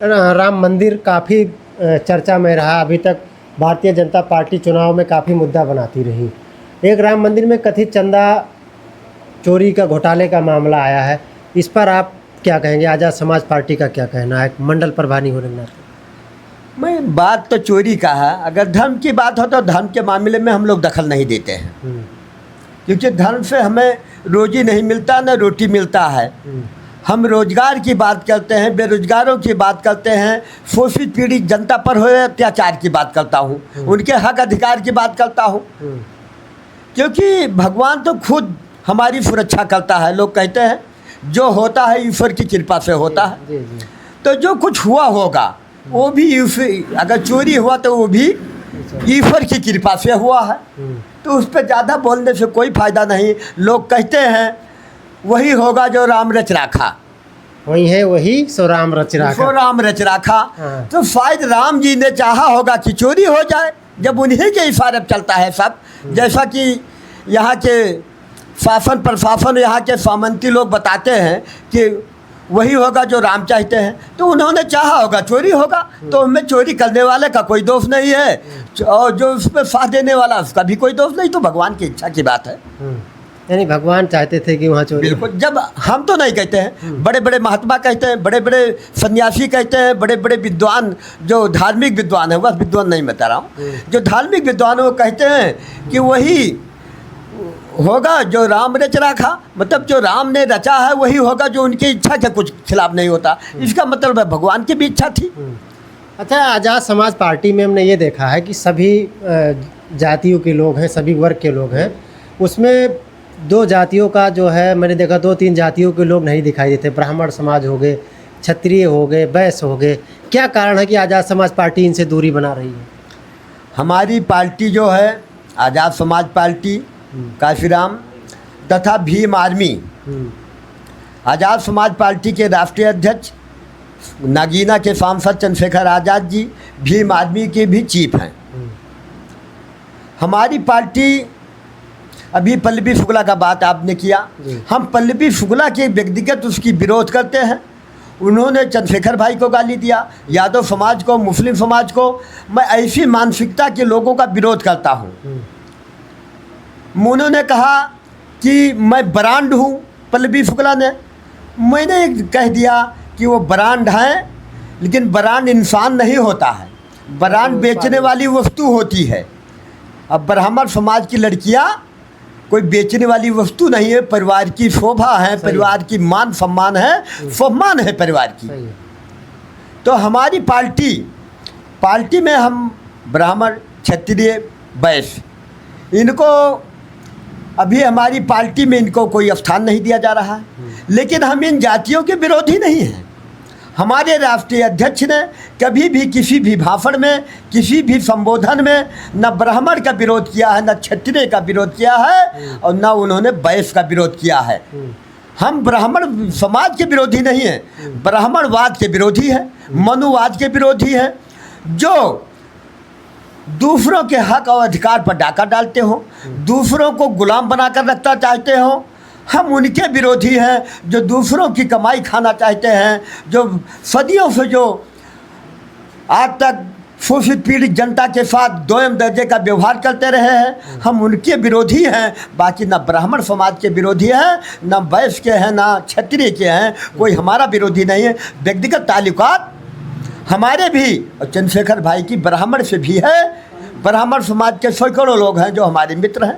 राम मंदिर काफ़ी चर्चा में रहा। अभी तक भारतीय जनता पार्टी चुनाव में काफ़ी मुद्दा बनाती रही। एक राम मंदिर में कथित चंदा चोरी का घोटाले का मामला आया है। इस पर आप क्या कहेंगे? आज़ाद समाज पार्टी का क्या कहना है मंडल प्रभारी होने के नाते? मैं बात तो चोरी का है। अगर धर्म की बात हो तो धर्म के मामले में हम लोग दखल नहीं देते हैं, क्योंकि धर्म से हमें रोजी नहीं मिलता, न रोटी मिलता है। हम रोजगार की बात करते हैं, बेरोजगारों की बात करते हैं, शोषित पीड़ित जनता पर हुए अत्याचार की बात करता हूँ, उनके हक अधिकार की बात करता हूँ। क्योंकि भगवान तो खुद हमारी सुरक्षा करता है। लोग कहते हैं जो होता है ईश्वर की कृपा से होता है। तो जो कुछ हुआ होगा वो भी अगर चोरी हुआ तो वो भी ईश्वर की कृपा से हुआ है। तो उस पर ज़्यादा बोलने से कोई फ़ायदा नहीं। लोग कहते हैं वही होगा जो राम रच राखा, वही है वही सो राम रच राखा, सो राम रच राखा। हाँ। तो शायद राम जी ने चाहा होगा कि चोरी हो जाए, जब उन्हीं के इशारे पर चलता है सब। जैसा कि यहाँ के शासन प्रशासन, यहाँ के सामंती लोग बताते हैं कि वही होगा जो राम चाहते हैं, तो उन्होंने चाहा होगा चोरी होगा। तो उनमें चोरी करने वाले का कोई दोष नहीं है, और जो उस पर साथ देने वाला उसका भी कोई दोष नहीं। तो भगवान की इच्छा की बात है। यानी भगवान चाहते थे कि वहाँ चोरी। बिल्कुल। जब हम तो नहीं कहते हैं, बड़े बड़े महात्मा कहते हैं, बड़े बड़े सन्यासी कहते हैं, बड़े बड़े विद्वान जो धार्मिक विद्वान है, बस विद्वान नहीं बता रहा हूँ, जो धार्मिक विद्वान वो कहते हैं कि वही होगा जो राम रच रखा। मतलब जो राम ने रचा है वही होगा जो उनकी इच्छा के कुछ खिलाफ नहीं होता। इसका मतलब है भगवान की भी इच्छा थी। अच्छा, आज़ाद समाज पार्टी में हमने ये देखा है कि सभी जातियों के लोग हैं, सभी वर्ग के लोग हैं। उसमें दो जातियों का जो है, मैंने देखा 2-3 जातियों के लोग नहीं दिखाई देते। ब्राह्मण समाज हो गए, क्षत्रिय हो गए, वैश्य हो गए। क्या कारण है कि आज़ाद समाज पार्टी इनसे दूरी बना रही है? हमारी पार्टी जो है आज़ाद समाज पार्टी, काशीराम तथा भीम आर्मी, आज़ाद समाज पार्टी के राष्ट्रीय अध्यक्ष नागीना के सांसद चंद्रशेखर आज़ाद जी भीम आर्मी के भी चीफ हैं। हमारी पार्टी, अभी पल्लवी शुक्ला का बात आपने किया, हम पल्लवी शुक्ला के व्यक्तिगत उसकी विरोध करते हैं। उन्होंने चंद्रशेखर भाई को गाली दिया, यादव समाज को, मुस्लिम समाज को। मैं ऐसी मानसिकता के लोगों का विरोध करता हूँ। उन्होंने कहा कि मैं ब्रांड हूँ, पल्लवी शुक्ला ने। मैंने कह दिया कि वो ब्रांड है, लेकिन ब्रांड इंसान नहीं होता है, ब्रांड बेचने वाली वस्तु होती है। अब ब्राह्मण समाज की लड़कियाँ कोई बेचने वाली वस्तु नहीं है, परिवार की शोभा है, परिवार की मान सम्मान है, सम्मान है परिवार की। तो हमारी पार्टी में हम ब्राह्मण, क्षत्रिय, वैश्य, इनको अभी हमारी पार्टी में इनको कोई स्थान नहीं दिया जा रहा है। लेकिन हम इन जातियों के विरोधी नहीं हैं। हमारे राष्ट्रीय अध्यक्ष ने कभी भी किसी भी भाषण में, किसी भी संबोधन में न ब्राह्मण का विरोध किया है, न क्षत्रिय का विरोध किया है, और न उन्होंने वैश्य का विरोध किया है। हम ब्राह्मण समाज के विरोधी नहीं हैं, ब्राह्मणवाद के विरोधी हैं, मनुवाद के विरोधी हैं, जो दूसरों के हक और अधिकार पर डाका डालते हो, दूसरों को गुलाम बनाकर रखना चाहते हो। हम उनके विरोधी हैं जो दूसरों की कमाई खाना चाहते हैं, जो सदियों से जो आज तक शोषित पीड़ित जनता के साथ दोयम दर्जे का व्यवहार करते रहे हैं। हम उनके विरोधी हैं। बाकी ना ब्राह्मण समाज के विरोधी हैं, ना वैश्य के हैं, ना क्षत्रिय के हैं। कोई हमारा विरोधी नहीं है। व्यक्तिगत ताल्लुकात हमारे भी और चंद्रशेखर भाई की ब्राह्मण से भी है। ब्राह्मण समाज के सैकड़ों लोग हैं जो हमारे मित्र हैं।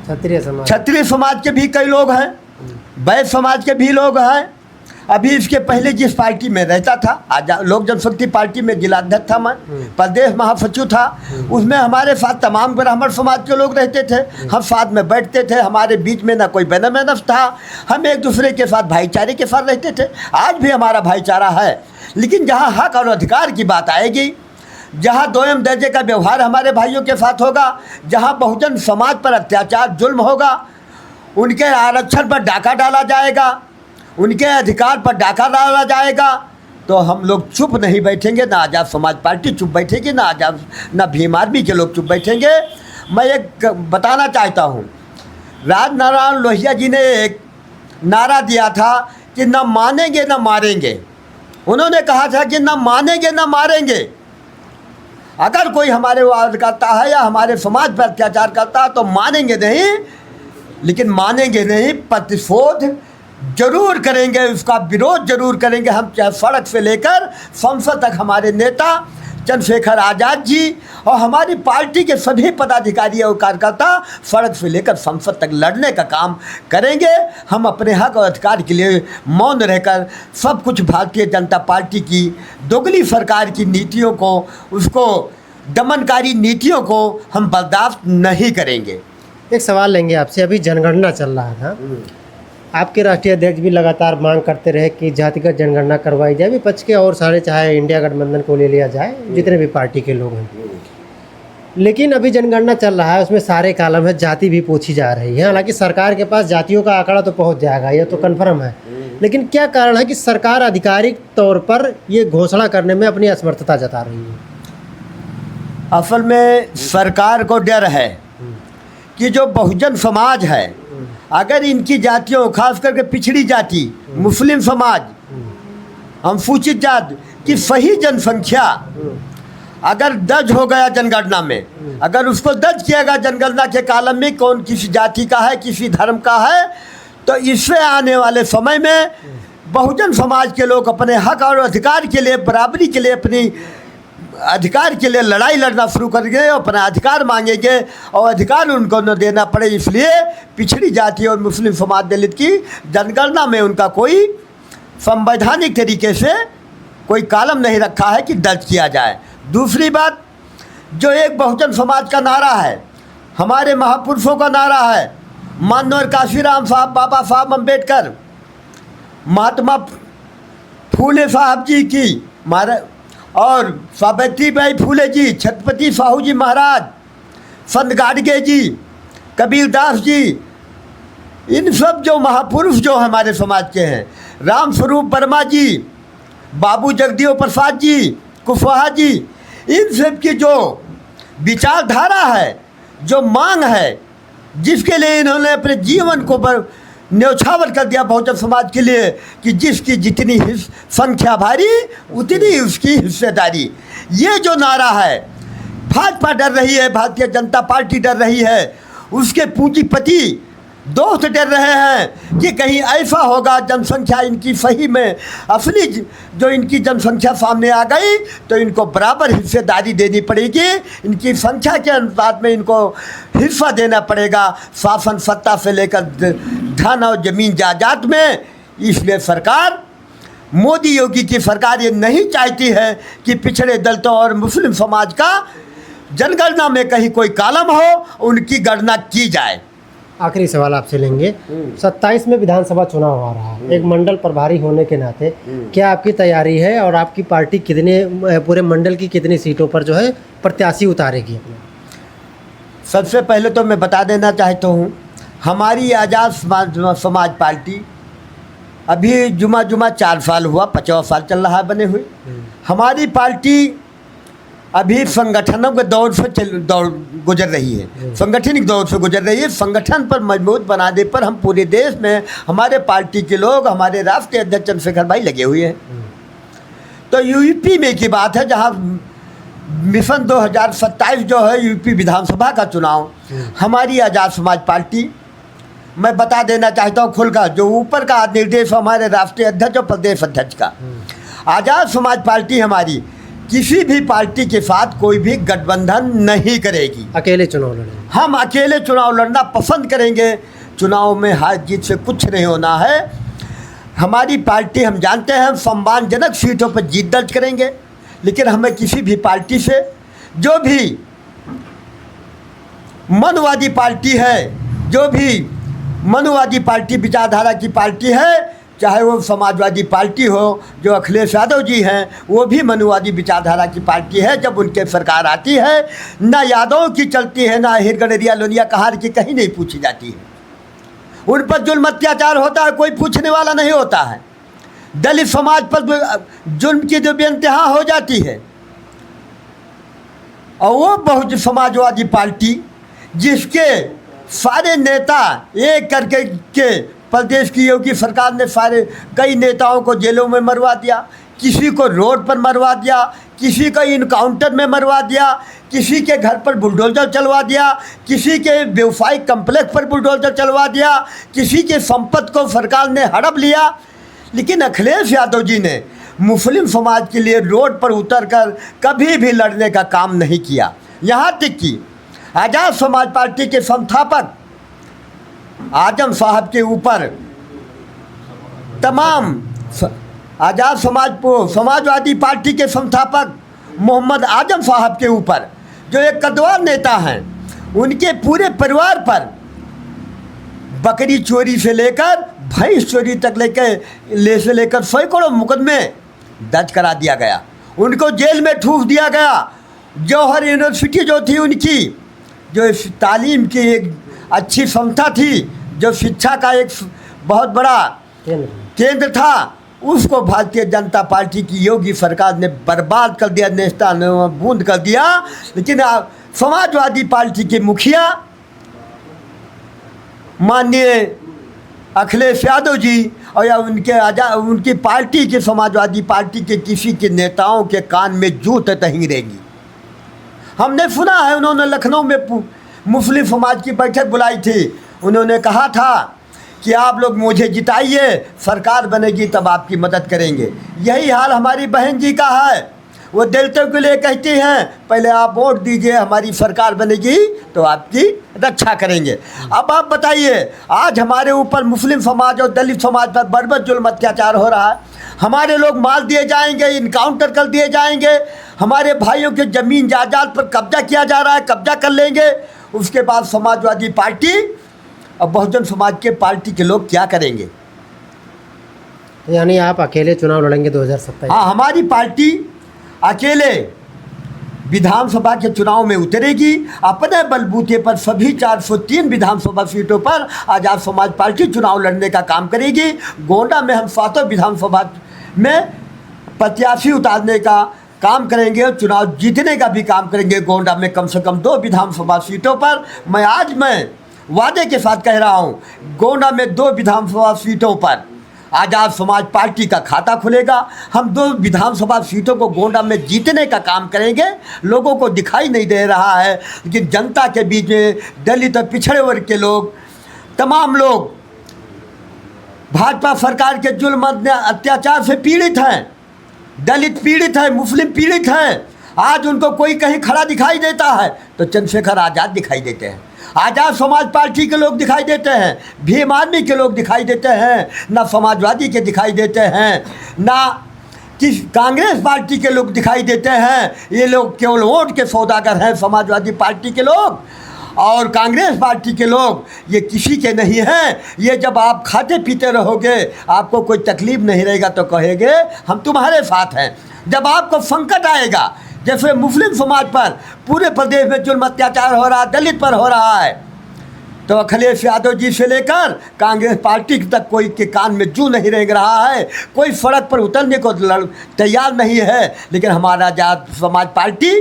क्षत्रिय समाज के भी कई लोग हैं, वैश्य समाज के भी लोग हैं। अभी इसके पहले जिस पार्टी में रहता था, आजाद लोक जनशक्ति पार्टी में जिलाध्यक्ष था, मैं प्रदेश महासचिव था, उसमें हमारे साथ तमाम ब्राह्मण समाज के लोग रहते थे। हम साथ में बैठते थे, हमारे बीच में ना कोई बेनमेनफ था। हम एक दूसरे के साथ भाईचारे के साथ रहते थे। आज भी हमारा भाईचारा है। लेकिन जहाँ हक और अधिकार की बात आएगी, जहाँ दोयम दर्जे का व्यवहार हमारे भाइयों के साथ होगा, जहाँ बहुजन समाज पर अत्याचार जुल्म होगा, उनके आरक्षण पर डाका डाला जाएगा, उनके अधिकार पर डाका डाला जाएगा, तो हम लोग चुप नहीं बैठेंगे। ना आज़ाद समाज पार्टी चुप बैठेगी, ना भीम आर्मी के लोग चुप बैठेंगे। मैं एक बताना चाहता हूँ, राजनारायण लोहिया जी ने एक नारा दिया था कि न मानेंगे न मारेंगे। उन्होंने कहा था कि ना मानेंगे ना मारेंगे। अगर कोई हमारे वाद करता है या हमारे समाज पर अत्याचार करता है तो मानेंगे नहीं, लेकिन मानेंगे नहीं, प्रतिशोध जरूर करेंगे, उसका विरोध जरूर करेंगे। हम चाहे सड़क से लेकर संसद तक हमारे नेता चंद्रशेखर आज़ाद जी और हमारी पार्टी के सभी पदाधिकारी और कार्यकर्ता सड़क से लेकर संसद तक लड़ने का काम करेंगे। हम अपने हक और अधिकार के लिए मौन रहकर सब कुछ भारतीय जनता पार्टी की दोगली सरकार की नीतियों को, उसको दमनकारी नीतियों को हम बर्दाश्त नहीं करेंगे। एक सवाल लेंगे आपसे। अभी जनगणना चल रहा था, आपके राष्ट्रीय अध्यक्ष भी लगातार मांग करते रहे कि जातिगत जनगणना करवाई जाए, विपक्ष के और सारे, चाहे इंडिया गठबंधन को ले लिया जाए, जितने भी पार्टी के लोग हैं। लेकिन अभी जनगणना चल रहा है, उसमें सारे कॉलम है, जाति भी पूछी जा रही है। हालांकि सरकार के पास जातियों का आंकड़ा तो पहुंच जाएगा, ये तो कन्फर्म है, लेकिन क्या कारण है कि सरकार आधिकारिक तौर पर ये घोषणा करने में अपनी असमर्थता जता रही है? असल में सरकार को डर है कि जो बहुजन समाज है, अगर इनकी जातियों, खास करके पिछड़ी जाति, मुस्लिम समाज, अनुसूचित जाति की सही जनसंख्या अगर दर्ज हो गया जनगणना में, अगर उसको दर्ज किया गया जनगणना के कॉलम में कौन किसी जाति का है, किसी धर्म का है, तो इससे आने वाले समय में बहुजन समाज के लोग अपने हक और अधिकार के लिए, बराबरी के लिए, अपनी अधिकार के लिए लड़ाई लड़ना शुरू करेंगे और अपना अधिकार मांगेंगे और अधिकार उनको न देना पड़े। इसलिए पिछड़ी जाति और मुस्लिम समाज दलित की जनगणना में उनका कोई संवैधानिक तरीके से कोई कॉलम नहीं रखा है कि दर्ज किया जाए। दूसरी बात, जो एक बहुजन समाज का नारा है, हमारे महापुरुषों का नारा है, माननीय काशीराम साहब, बाबा साहब अम्बेडकर, महात्मा फूले साहब जी की और सावित्रीबाई फूले जी, छत्रपति साहू जी महाराज, संत गाडगे जी, कबीरदास जी, इन सब जो महापुरुष जो हमारे समाज के हैं, राम स्वरूप वर्मा जी, बाबू जगदेव प्रसाद जी, कुशवाहा जी, इन सब की जो विचारधारा है, जो मांग है, जिसके लिए इन्होंने अपने जीवन को न्यौछावर कर दिया बहुजन समाज के लिए कि जिसकी जितनी संख्या भारी उतनी उसकी हिस्सेदारी, ये जो नारा है, भाजपा डर रही है, भारतीय जनता पार्टी डर रही है, उसके पूंजीपति दोस्त डर रहे हैं कि कहीं ऐसा होगा, जनसंख्या इनकी सही में असली जो इनकी जनसंख्या सामने आ गई तो इनको बराबर हिस्सेदारी देनी पड़ेगी, इनकी संख्या के अनुपात में इनको हिस्सा देना पड़ेगा शासन सत्ता से लेकर धन और जमीन जायदाद में। इसलिए सरकार, मोदी योगी की सरकार ये नहीं चाहती है कि पिछड़े दलितों और मुस्लिम समाज का जनगणना में कहीं कोई कॉलम हो, उनकी गणना की जाए। आखिरी सवाल आपसे लेंगे। 27 में विधानसभा चुनाव आ रहा है, एक मंडल प्रभारी होने के नाते क्या आपकी तैयारी है और आपकी पार्टी कितने, पूरे मंडल की कितनी सीटों पर जो है प्रत्याशी उतारेगी अपने? सबसे पहले तो मैं बता देना चाहता हूँ, हमारी आज़ाद समाज पार्टी अभी जुमा 4 साल हुआ, 50 साल चल रहा है बने हुए। हमारी पार्टी अभी संगठनों के दौर से गुजर रही है, संगठनिक दौर से गुजर रही है। संगठन पर मजबूत बनाने पर हम पूरे देश में हमारे पार्टी के लोग, हमारे राष्ट्रीय अध्यक्ष चंद्रशेखर भाई लगे हुए हैं। तो यूपी में की बात है, जहां मिशन 2027 जो है यूपी विधानसभा का चुनाव, हमारी आज़ाद समाज पार्टी, मैं बता देना चाहता हूँ खुलकर, जो ऊपर का निर्देश हमारे राष्ट्रीय अध्यक्ष और प्रदेश अध्यक्ष का, आज़ाद समाज पार्टी हमारी किसी भी पार्टी के साथ कोई भी गठबंधन नहीं करेगी। अकेले चुनाव लड़ेंगे, हम अकेले चुनाव लड़ना पसंद करेंगे। चुनाव में हार जीत से कुछ नहीं होना है। हमारी पार्टी, हम जानते हैं, हम सम्मानजनक सीटों पर जीत दर्ज करेंगे, लेकिन हमें किसी भी पार्टी से, जो भी मनवादी पार्टी है, जो भी मनवादी पार्टी विचारधारा की पार्टी है, चाहे वो समाजवादी पार्टी हो, जो अखिलेश यादव जी हैं, वो भी मनवादी विचारधारा की पार्टी है। जब उनके सरकार आती है, ना यादव की चलती है, ना हिरगणरिया लोनिया कहार की कहीं नहीं पूछी जाती है। उन पर जुल्म अत्याचार होता है, कोई पूछने वाला नहीं होता है। दलित समाज पर जुल्म की जो बेइंतहा हो जाती है, और वो बहुत समाजवादी पार्टी जिसके सारे नेता एक करके के प्रदेश की योगी सरकार ने सारे कई नेताओं को जेलों में मरवा दिया, किसी को रोड पर मरवा दिया, किसी को इनकाउंटर में मरवा दिया, किसी के घर पर बुलडोजर चलवा दिया, किसी के व्यवसायिक कम्प्लेक्स पर बुलडोजर चलवा दिया, किसी के संपत्ति को सरकार ने हड़प लिया। लेकिन अखिलेश यादव जी ने मुस्लिम समाज के लिए रोड पर उतरकर कभी भी लड़ने का काम नहीं किया। यहाँ तक कि आज़ाद समाज पार्टी के संस्थापक आजम साहब के ऊपर तमाम आज़ाद समाजवादी पार्टी के संस्थापक मोहम्मद आजम साहब के ऊपर, जो एक कद्दावर नेता हैं, उनके पूरे परिवार पर बकरी चोरी से लेकर भैंस चोरी तक लेकर सैकड़ों मुकदमे दर्ज करा दिया गया। उनको जेल में ठूस दिया गया। जौहर यूनिवर्सिटी जो थी उनकी, जो तालीम की एक अच्छी संस्था थी, जो शिक्षा का एक बहुत बड़ा केंद्र था, उसको भारतीय जनता पार्टी की योगी सरकार ने बर्बाद कर दिया, नेस्ता बूंद कर दिया। लेकिन समाजवादी पार्टी के मुखिया माननीय अखिलेश यादव जी और या उनकी पार्टी के समाजवादी पार्टी के किसी के नेताओं के कान में जूं तक नहीं रहेगी। हमने सुना है उन्होंने लखनऊ में मुस्लिम समाज की बैठक बुलाई थी। उन्होंने कहा था कि आप लोग मुझे जिताइए, सरकार बनेगी तब आपकी मदद करेंगे। यही हाल हमारी बहन जी का है। वो दलितों के लिए कहती हैं पहले आप वोट दीजिए, हमारी सरकार बनेगी तो आपकी रक्षा करेंगे। अब आप बताइए, आज हमारे ऊपर मुस्लिम समाज और दलित समाज पर बर्बर जुल्म अत्याचार हो रहा है। हमारे लोग मार दिए जाएंगे, इनकाउंटर कर दिए जाएंगे, हमारे भाइयों के ज़मीन जायदाद पर कब्जा किया जा रहा है, कब्जा कर लेंगे। उसके बाद समाजवादी पार्टी और बहुजन समाज के पार्टी के लोग क्या करेंगे? यानी आप अकेले चुनाव लड़ेंगे 2027? हाँ, हमारी पार्टी अकेले विधानसभा के चुनाव में उतरेगी। अपने बलबूते पर सभी 403 विधानसभा सीटों पर आज़ाद समाज पार्टी चुनाव लड़ने का काम करेगी। गोंडा में हम 7 विधानसभा में प्रत्याशी उतारने का काम करेंगे और चुनाव जीतने का भी काम करेंगे। गोंडा में कम से कम 2 विधानसभा सीटों पर मैं वादे के साथ कह रहा हूँ, गोंडा में 2 विधानसभा सीटों पर आज़ाद समाज पार्टी का खाता खुलेगा। हम 2 विधानसभा सीटों को गोंडा में जीतने का काम करेंगे। लोगों को दिखाई नहीं दे रहा है, लेकिन जनता के बीच में दलित और पिछड़े वर्ग के लोग, तमाम लोग भाजपा सरकार के जुल्म अत्याचार से पीड़ित हैं। दलित पीड़ित है, मुस्लिम पीड़ित हैं। आज उनको कोई कहीं खड़ा दिखाई देता है तो चंद्रशेखर आज़ाद दिखाई देते हैं, आज़ाद समाज पार्टी के लोग दिखाई देते हैं, भीम आर्मी के लोग दिखाई देते हैं, ना समाजवादी के दिखाई देते हैं, ना किस कांग्रेस पार्टी के लोग दिखाई देते हैं। ये लोग केवल वोट के सौदागर हैं। समाजवादी पार्टी के लोग और कांग्रेस पार्टी के लोग ये किसी के नहीं हैं। ये जब आप खाते पीते रहोगे, आपको कोई तकलीफ़ नहीं रहेगा तो कहेंगे हम तुम्हारे साथ हैं। जब आपको संकट आएगा, जैसे मुस्लिम समाज पर पूरे प्रदेश में जुल्म अत्याचार हो रहा है, दलित पर हो रहा है, तो अखिलेश यादव जी से लेकर कांग्रेस पार्टी तक कोई के कान में जूं नहीं रेंग रहा है। कोई सड़क पर उतरने को तैयार नहीं है। लेकिन हमारा आज़ाद समाज पार्टी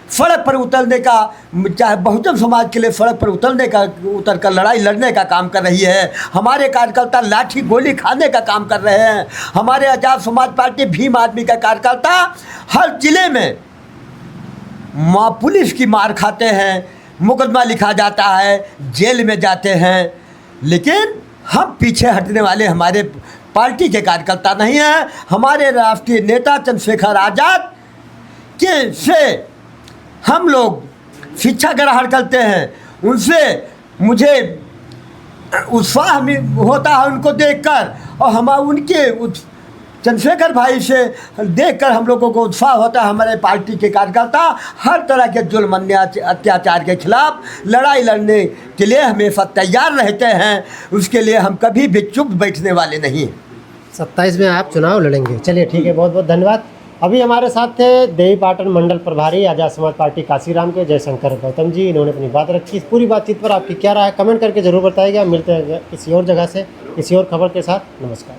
सड़क पर उतरने का, चाहे बहुजन समाज के लिए सड़क पर उतर कर लड़ाई लड़ने का काम कर रही है। हमारे कार्यकर्ता लाठी गोली खाने का काम कर रहे हैं। हमारे आज़ाद समाज पार्टी भीम आदमी का कार्यकर्ता हर जिले में पुलिस की मार खाते हैं, मुकदमा लिखा जाता है, जेल में जाते हैं। लेकिन हम पीछे हटने वाले हमारे पार्टी के कार्यकर्ता नहीं हैं। हमारे राष्ट्रीय नेता चंद्रशेखर आज़ाद के से हम लोग शिक्षा ग्रहण करते हैं। उनसे मुझे उत्साह होता है उनको देखकर, और हम उनके चंद्रशेखर भाई से देखकर हम लोगों को उत्साह होता है। हमारे पार्टी के कार्यकर्ता हर तरह के जुल्म अत्याचार के खिलाफ लड़ाई लड़ने के लिए हमेशा तैयार रहते हैं। उसके लिए हम कभी भी चुप बैठने वाले नहीं। 27 में आप चुनाव लड़ेंगे। चलिए ठीक है, बहुत बहुत धन्यवाद। अभी हमारे साथ थे देवीपाटन मंडल प्रभारी आज़ाद समाज पार्टी काशीराम के जयशंकर गौतम जी। इन्होंने अपनी बात रखी। इस पूरी बातचीत पर आपकी क्या राय है कमेंट करके ज़रूर बताइएगा। मिलते हैं किसी और जगह से किसी और खबर के साथ। नमस्कार।